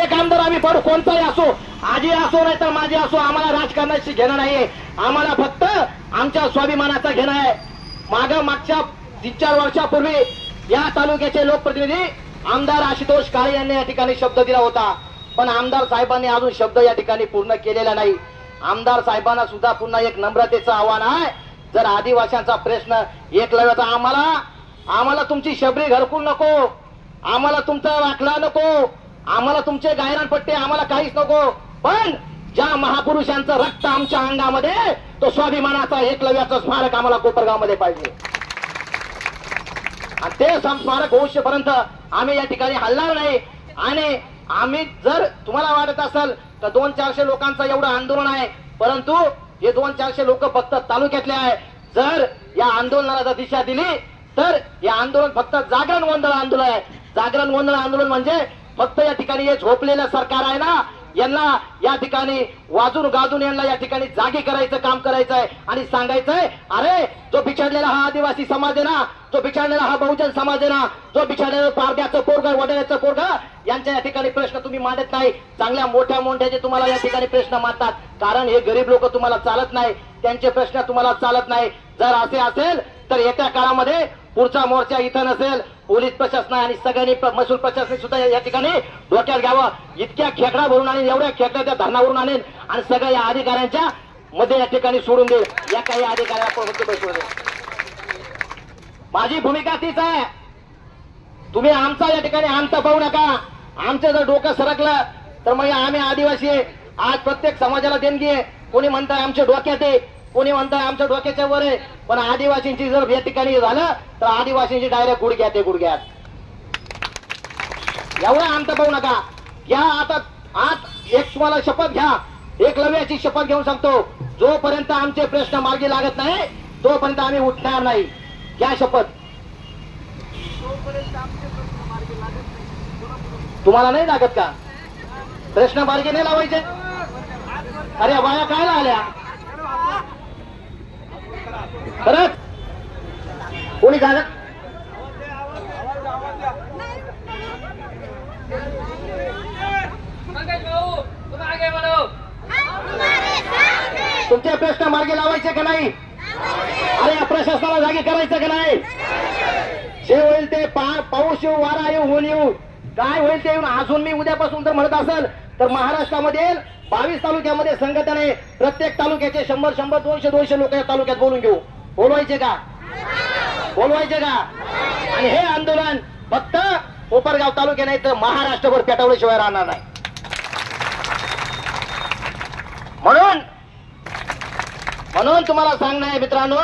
एक आमदार आम्ही पडू, कोणताही असो, आजी असो नाही तर माझी असो, आम्हाला राजकारणाशी घेणं नाहीये. आम्हाला फक्त आमच्या स्वाभिमानाचा घेणं आहे. मागच्या 3-4 वर्षापूर्वी या तालुक्याचे लोकप्रतिनिधी आमदार आशुतोष काळे यांनी या ठिकाणी शब्द दिला होता, पण आमदार साहेबांनी अजून शब्द या ठिकाणी पूर्ण केलेला नाही. आमदार साहेबांना सुद्धा पुन्हा एक नम्रतेचं आव्हान आहे. जर आदिवासींचा प्रश्न एकलव्याचा, आम्हाला तुमची शबरी घरकुल नको, आम्हाला तुमचा वाकला नको, आम्हाला तुमचे गायरानपट्टे, आम्हाला काहीच नको, पण ज्या महापुरुषांचं रक्त आमच्या अंगामध्ये, तो स्वाभिमानाचा एकलव्याचं स्मारक आम्हाला कोपरगाव मध्ये पाहिजे. आणि ते स्मारक होऊपर्यंत आम्ही या ठिकाणी हलणार नाही. आणि आम्ही, जर तुम्हाला वाटत असेल तर 200-400 लोकांचं एवढं आंदोलन आहे, परंतु हे 200-400 लोक फक्त तालुक्यातले आहे. जर या आंदोलनाला दिशा दिली तर हे आंदोलन फक्त जागरण गोंधळ आंदोलन आहे. जागरण गोंधळ आंदोलन म्हणजे फक्त या ठिकाणी हे झोपलेलं सरकार आहे ना, यांना या ठिकाणी वाजून गाजून यांना या ठिकाणी जागी करायचं काम करायचं आहे. आणि सांगायचंय, अरे जो बिछाडलेला हा आदिवासी समाज आहे ना, जो बिछाडलेला हा बहुजन समाज आहे ना, जो बिछाडलेला पारड्याचं पोरगा, वडिलाचं पोरगा, यांच्या या ठिकाणी प्रश्न तुम्ही मांडत नाही. चांगल्या मोठ्या मोठ्याचे तुम्हाला या ठिकाणी प्रश्न मांडतात, कारण हे गरीब लोक तुम्हाला चालत नाही, त्यांचे प्रश्न तुम्हाला चालत नाही. जर असे असेल तर येत्या काळामध्ये पुढचा मोर्चा इथं नसेल, पोलीस प्रशासन आणि सगळ्यांनी महसूल प्रशासन सुद्धा या ठिकाणी डोक्यात घ्यावं. इतक्या खेकडा भरून आणेल, एवढ्या खेकड्या त्या धरणावरून आणेल आणि सगळ्या या अधिकाऱ्यांच्या मध्ये या ठिकाणी सोडून देईल. या काही अधिकाऱ्याला पण बसवून देईल. माझी भूमिका तीच आहे, तुम्ही आमचा या ठिकाणी आमचा पाहू नका. आमचं जर डोकं सरकलं तर मग आम्ही आदिवासी आहे. आज प्रत्येक समाजाला देणगी आहे. कोणी म्हणताय आमच्या डोक्यात आहे, कोणी म्हणताय आमच्या डोक्याच्या वर आहे, पण आदिवासींची जर या ठिकाणी झालं तर आदिवासींची डायरेक्ट गुडघ्यात आहे, गुडघ्यात. एवढं आमचं पाहू नका. घ्या आता, आज एक तुम्हाला शपथ घ्या, एकलव्याची शपथ घेऊन सांगतो, जोपर्यंत आमचे प्रश्न मार्गी लागत नाही तोपर्यंत आम्ही उठणार नाही. घ्या शपथ. तुम्हाला नाही लागत का प्रश्न मार्गी नाही लावायचे? अरे बाया काय आल्या खरंच? कोणी झालं? तुमचे प्रश्न मार्गी लावायचे का नाही? अरे या प्रशासनाला जागी करायचं का नाही? जे होईल ते पाऊस येऊ, वारा येऊ, ऊन येऊ, काय होईल ते येऊन. अजून मी उद्यापासून जर म्हणत असेल तर महाराष्ट्रामध्ये 22 तालुक्यामध्ये संघटने, प्रत्येक तालुक्याचे 100-100, 200-200 लोक या तालुक्यात बोलून घेऊ. बोलवायचे का? बोलवायचे का? आणि हे आंदोलन फक्त कोपरगाव तालुक्या नाही तर महाराष्ट्रभर पेटवल्याशिवाय राहणार नाही. म्हणून तुम्हाला सांगणं आहे मित्रांनो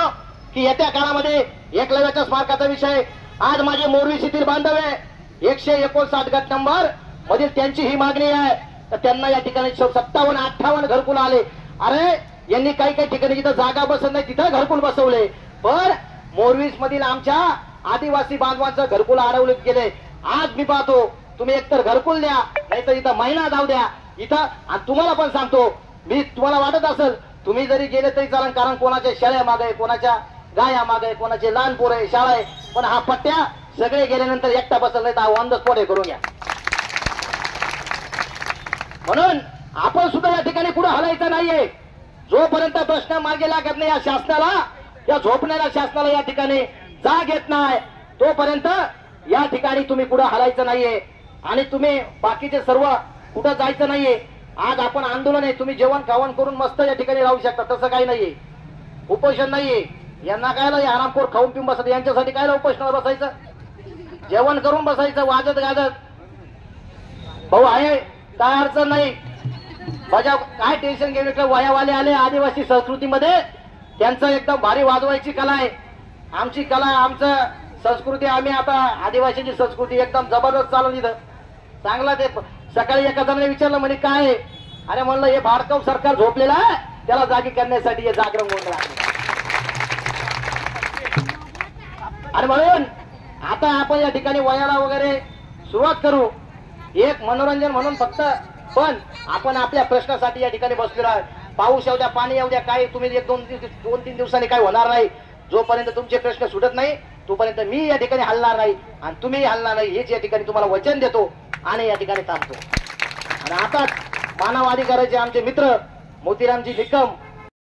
की येत्या काळामध्ये एकलव्याच्या स्मारकाचा विषय, आज माझे मोरवी शेतील बांधव आहे 159 गट नंबर मधील त्यांची ही मागणी आहे, तर त्यांना या ठिकाणी 57-58 घरकुल आले. अरे यांनी काही ठिकाणी जिथं जागा बसत नाही तिथं घरकुल बसवले, पण मोरवीस मधील आमच्या आदिवासी बांधवांचं घरकुल अडवले गेले. आज मी पाहतो तुम्ही एकतर घरकुल द्या नाहीतर इथं महिना जाऊ द्या इथं. आणि तुम्हाला पण सांगतो मी, तुम्हाला वाटत असेल तुम्ही जरी गेले तरी चालेल, कारण कोणाच्या शाळा मागे, कोणाच्या गाया मागे, कोणाचे लहान पोरं आहे, शाळा आहे, पण हा पट्ट्या सगळे गेल्यानंतर एकटा बसला नाही तर ऑन द स्पॉट हे करून घ्या. म्हणून आपण सुद्धा या ठिकाणी पुढे हलायचं नाहीये. जोपर्यंत प्रश्न मार्गी लागत नाही या शासनाला, या झोपणाऱ्या शासनाला या ठिकाणी जाग येत नाही, तोपर्यंत या ठिकाणी तुम्ही पुढे हलायचं नाहीये. आणि तुम्ही बाकीचे सर्व कुठं जायचं नाहीये. आज आपण आंदोलन आहे, तुम्ही जेवण खावण करून मस्त या ठिकाणी राहू शकता, तसं काही नाहीये. उपोषण नाहीये. यांना काय आरामखोर खाऊन पिऊन बसत, यांच्यासाठी काय उपोषणाला बसायचं? जेवण करून बसायचं वाजत गाजत. भाऊ आहे काय अडचण नाही, माझ्या काय टेन्शन घेऊन. वयावाले आले आदिवासी संस्कृतीमध्ये, त्यांचं एकदम भारी वाजवायची कला आहे. आमची कला, आमचं संस्कृती, आम्ही आता आदिवासीची संस्कृती एकदम जबरदस्त चालवली. चांगला ते सकाळी एका जणांनी विचारलं म्हणे काय? अरे म्हणलं हे भाडकाव सरकार झोपलेलं आहे, त्याला जागी करण्यासाठी हे जागरण गोंधळ आहे. आणि म्हणून आता आपण या ठिकाणी वयाला वगैरे सुरुवात करू, एक मनोरंजन म्हणून फक्त, पण आपण आपल्या प्रश्नासाठी या ठिकाणी बसलेलो आहे. पाऊस येऊ द्या, पाणी येऊ द्या, काय तुम्ही 2-3 दिवसांनी काही होणार नाही. जोपर्यंत तुमचे प्रश्न सुटत नाही तोपर्यंत मी या ठिकाणी हलणार नाही आणि तुम्ही हलणार नाही, हेच या ठिकाणी तुम्हाला वचन देतो आणि या ठिकाणी थांबतो. आणि आता मानव अधिकाराचे आमचे मित्र मोतीरामजी निकम